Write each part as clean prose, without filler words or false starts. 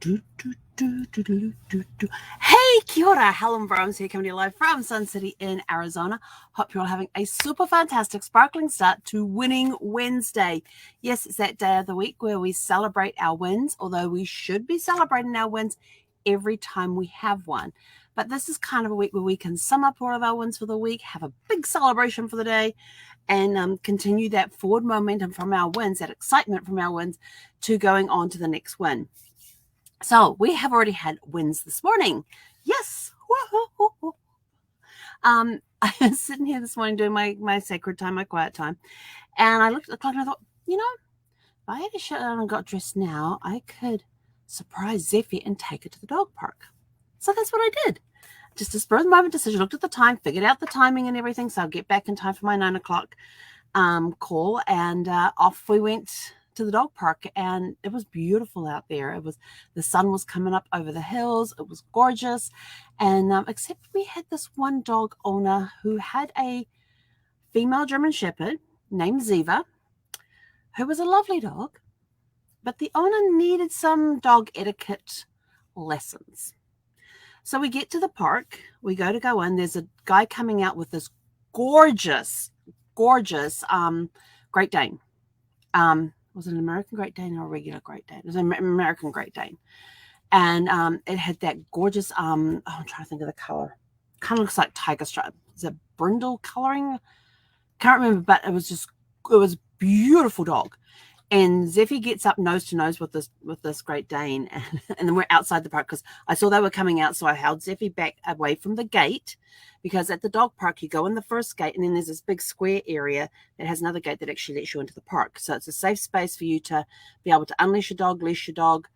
Do, do, do, do, do, do, do. Hey, kia ora, Helen Brahms here, coming to you live from Sun City in Arizona. Hope you're all having a super fantastic, sparkling start to Winning Wednesday. Yes, it's that day of the week where we celebrate our wins, although we should be celebrating our wins every time we have one. But this is kind of a week where we can sum up all of our wins for the week, have a big celebration for the day, and continue that forward momentum from our wins, that excitement from our wins, to going on to the next win. So we have already had wins this morning. Yes. I was sitting here this morning doing my sacred time, my quiet time, and I looked at the clock and I thought, if I had to shut down and got dressed now, I could surprise Zeffie and take her to the dog park. So that's what I did. Just a spur of the moment decision, looked at the time, figured out the timing and everything, so I'll get back in time for my 9 o'clock call, and off we went to the dog park, and it was beautiful out there. The sun was coming up over the hills. It was gorgeous, and except we had this one dog owner who had a female German Shepherd named Ziva, who was a lovely dog, but the owner needed some dog etiquette lessons. So we get to the park, we go in, there's a guy coming out with this gorgeous Great Dane. Was it an American Great Dane or a regular Great Dane? It was an American Great Dane. And it had that gorgeous, I'm trying to think of the color. Kind of looks like tiger stripe. Is it brindle coloring? Can't remember, but it was a beautiful dog. And Zeffie gets up nose to nose with this Great Dane, and then we're outside the park because I saw they were coming out, so I held Zeffie back away from the gate, because at the dog park you go in the first gate and then there's this big square area that has another gate that actually lets you into the park. So it's a safe space for you to be able to unleash your dog, leash your dog,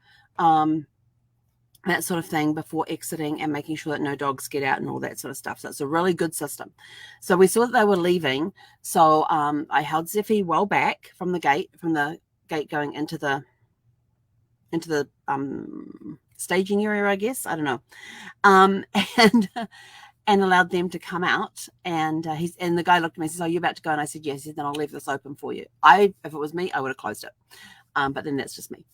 that sort of thing before exiting, and making sure that no dogs get out and all that sort of stuff. So it's a really good system. So we saw that they were leaving. So I held Zeffie well back from the gate going into the staging area, I guess. I don't know. And allowed them to come out. And the guy looked at me and says, "Oh, you're about to go?" And I said, "Yes." He said, "Then I'll leave this open for you." If it was me, I would have closed it. But then that's just me.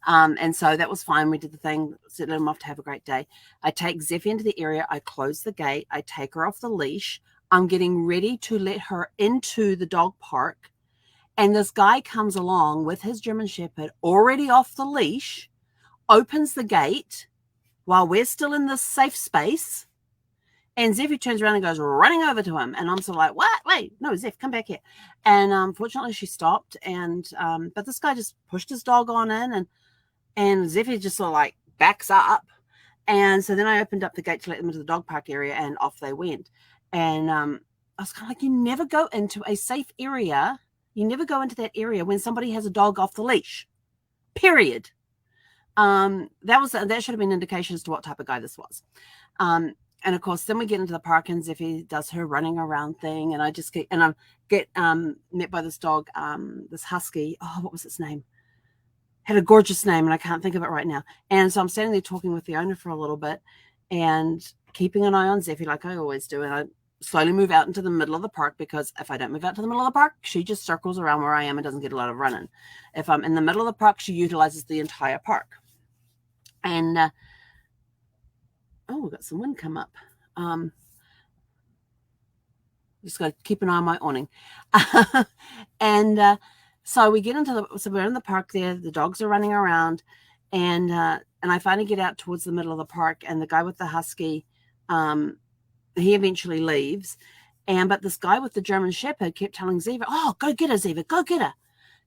And so that was fine. We did the thing, let him off to have a great day. I take Zeffie into the area. I close the gate. I take her off the leash. I'm getting ready to let her into the dog park. And this guy comes along with his German Shepherd already off the leash, opens the gate while we're still in this safe space. And Zeffie turns around and goes running over to him. And I'm sort of like, what? Wait, no, Zeff, come back here. And fortunately, she stopped. And but this guy just pushed his dog on in. And Zeffie just sort of like backs up. And so then I opened up the gate to let them into the dog park area. And off they went. And I was kind of like, you never go into a safe area. You never go into that area when somebody has a dog off the leash. Period. That should have been an indication as to what type of guy this was. And of course, then we get into the park and Zeffie does her running around thing, and I get met by this dog, this husky. Oh, what was its name? Had a gorgeous name, and I can't think of it right now. And so I'm standing there talking with the owner for a little bit, and keeping an eye on Zeffie like I always do. And I slowly move out into the middle of the park, because if I don't move out to the middle of the park, she just circles around where I am and doesn't get a lot of running. If I'm in the middle of the park, she utilizes the entire park. And we've got some wind come up. Just got to keep an eye on my awning. And so we get we're in the park there. The dogs are running around, and I finally get out towards the middle of the park, and the guy with the husky, he eventually leaves. But this guy with the German Shepherd kept telling Ziva, "Oh, go get her, Ziva, go get her,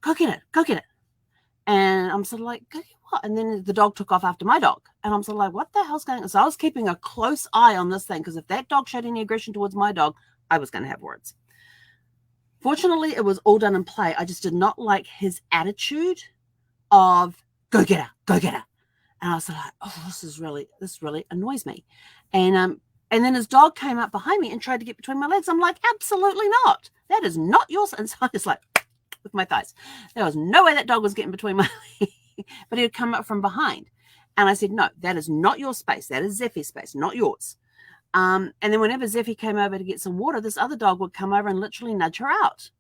go get it, go get it." And I'm sort of like, "Go get what?" And then the dog took off after my dog. And I'm sort of like, what the hell's going on? So I was keeping a close eye on this thing, because if that dog showed any aggression towards my dog, I was going to have words. Fortunately, it was all done in play. I just did not like his attitude of, "Go get her, go get her." And I was like, oh, this really annoys me. And then his dog came up behind me and tried to get between my legs. I'm like, absolutely not. That is not yours. And so I was like, with my thighs. There was no way that dog was getting between my legs, but he had come up from behind. And I said, "No, that is not your space. That is Zeffie's space, not yours." And then whenever Zeffie came over to get some water, this other dog would come over and literally nudge her out.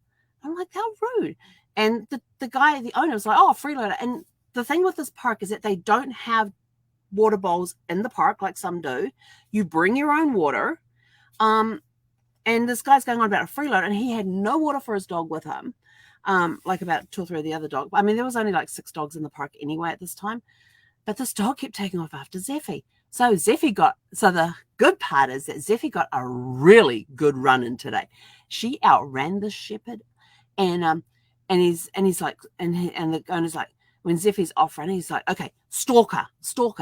I'm like, how rude. And the owner was like, "Oh, freeloader." And the thing with this park is that they don't have water bowls in the park like some do. You bring your own water. And this guy's going on about a freeload, and he had no water for his dog with him, like about 2 or 3 of the other dogs. I mean, there was only like 6 dogs in the park anyway at this time. But this dog kept taking off after Zeffy. So the good part is that Zeffy got a really good run in today. She outran the shepherd, and he's like, and the owner's like, when Zeffy's off running, he's like, okay, stalker.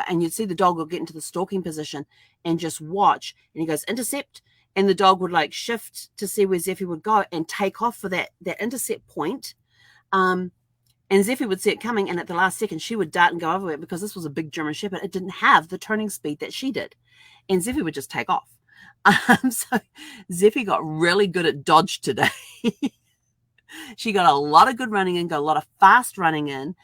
And you'd see the dog will get into the stalking position and just watch. And he goes, intercept. And the dog would like shift to see where Zeffy would go and take off for that intercept point. And Zeffy would see it coming, and at the last second, she would dart and go over it because this was a big German Shepherd. It didn't have the turning speed that she did. And Zeffy would just take off. So Zeffy got really good at dodge today. She got a lot of good running in, got a lot of fast running in,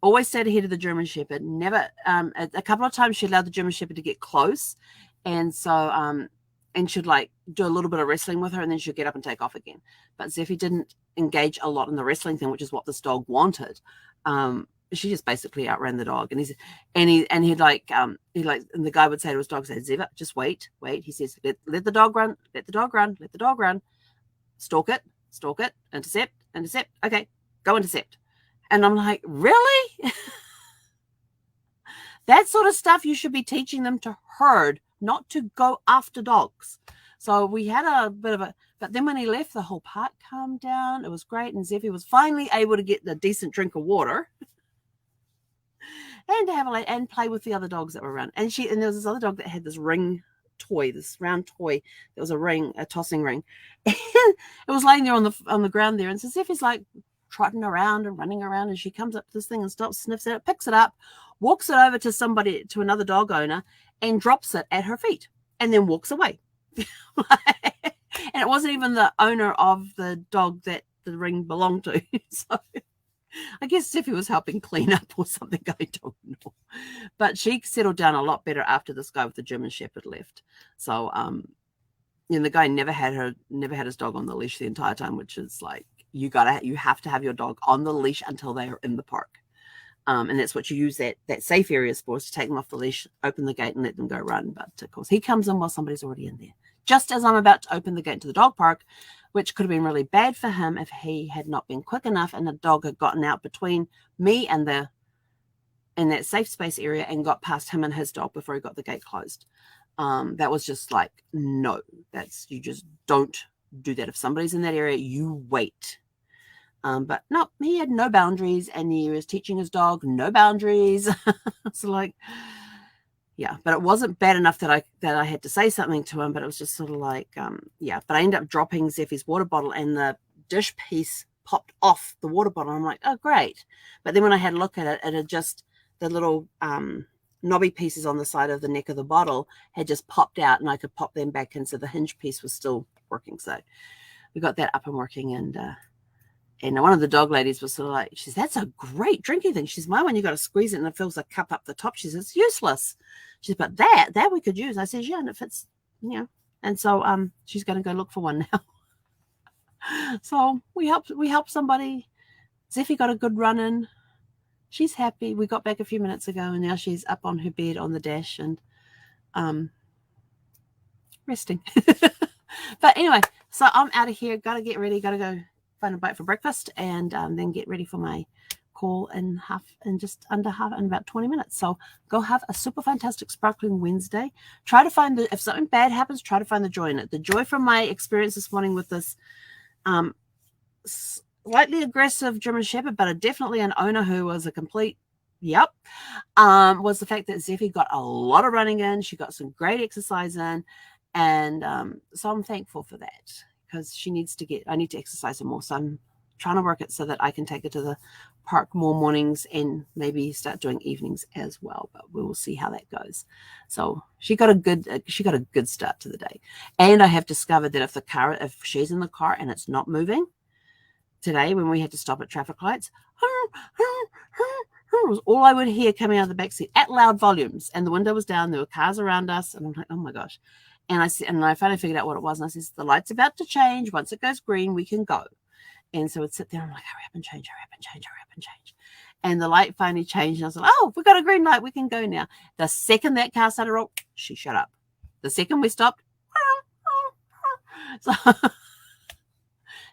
always stayed ahead of the German Shepherd. Never, a couple of times she allowed the German Shepherd to get close. And so, and she'd like do a little bit of wrestling with her, and then she'd get up and take off again. But Zeffy didn't engage a lot in the wrestling thing, which is what this dog wanted. She just basically outran the dog. And and the guy would say to his dog, say, Zeva, just wait. He says, let the dog run, let the dog run, stalk it, intercept. Okay, go intercept. And I'm like, really? That sort of stuff you should be teaching them to herd, not to go after dogs. So we had a bit of but then when he left, the whole park calmed down. It was great. And Zeffy was finally able to get a decent drink of water and to have and play with the other dogs that were around. And there was this other dog that had this ring toy, this round toy. There was a tossing ring. And it was laying there on the ground there. And so Zeffy's like trotting around and running around, and she comes up to this thing and stops, sniffs at it, picks it up, walks it over to another dog owner, and drops it at her feet, and then walks away. And it wasn't even the owner of the dog that the ring belonged to. So I guess Zeffy was helping clean up or something, I don't know. But she settled down a lot better after this guy with the German Shepherd left. So the guy never had his dog on the leash the entire time, which is like, you have to have your dog on the leash until they are in the park. And that's what you use that safe areas for, is to take them off the leash, open the gate, and let them go run. But of course, he comes in while somebody's already in there. Just as I'm about to open the gate to the dog park, which could have been really bad for him if he had not been quick enough and the dog had gotten out between me and in that safe space area and got past him and his dog before he got the gate closed. That was just like, no, you just don't do that. If somebody's in that area, you wait. But no, he had no boundaries, and he was teaching his dog no boundaries. So like, yeah, but it wasn't bad enough that I had to say something to him, but it was just sort of like, yeah, but I ended up dropping Zeffy's water bottle, and the dish piece popped off the water bottle. I'm like, oh, great. But then when I had a look at it, it had just, the little knobby pieces on the side of the neck of the bottle had just popped out, and I could pop them back in. So the hinge piece was still working. So we got that up and working, and one of the dog ladies was sort of like, she says, that's a great drinking thing. She says, my one, you got to squeeze it and it fills a cup up the top. She says, it's useless. She says, but that we could use. I says, yeah, and it fits, And so she's going to go look for one now. So we helped somebody. Zeffy got a good run in. She's happy. We got back a few minutes ago, and now she's up on her bed on the dash and resting. But anyway, so I'm out of here. Got to get ready. Got to go find a bite for breakfast, and then get ready for my call in about 20 minutes. So go have a super fantastic sparkling Wednesday. Try to find if something bad happens, try to find the joy in it. The joy from my experience this morning with this slightly aggressive German Shepherd, but definitely an owner who was a complete was the fact that Zeffy got a lot of running in. She got some great exercise in, and so I'm thankful for that, because I need to exercise her more. So I'm trying to work it so that I can take her to the park more mornings and maybe start doing evenings as well. But we will see how that goes. So she got a good start to the day. And I have discovered that if she's in the car and it's not moving, today when we had to stop at traffic lights, was all I would hear coming out of the back seat at loud volumes. And the window was down. There were cars around us. And I'm like, oh my gosh. And I finally figured out what it was. And I said, the light's about to change. Once it goes green, we can go. And so I'd sit there. And I'm like, hurry up and change. And the light finally changed. And I was like, oh, we got a green light. We can go now. The second that car started rolling, she shut up. The second we stopped, so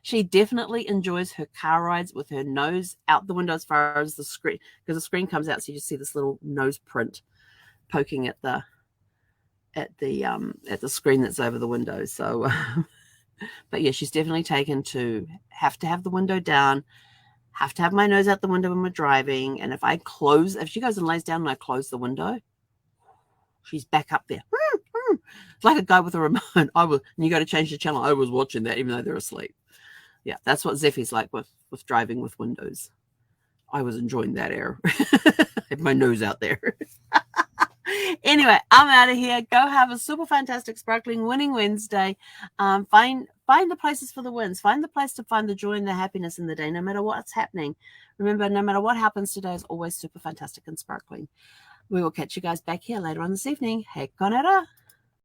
she definitely enjoys her car rides with her nose out the window as far as the screen, because the screen comes out, so you just see this little nose print poking at the screen that's over the window. So, but yeah, she's definitely taken to have the window down, have to have my nose out the window when we're driving, and if she goes and lays down and I close the window, she's back up there. It's like a guy with a remote. And you go to change the channel. I was watching that even though they're asleep. Yeah, that's what Zeffy's like with driving with windows. I was enjoying that air. I had my nose out there. Anyway, I'm out of here. Go have a super fantastic, sparkling, winning Wednesday. Find the places for the wins. Find the place to find the joy and the happiness in the day, no matter what's happening. Remember, no matter what happens today is always super fantastic and sparkling. We will catch you guys back here later on this evening. Hei konera.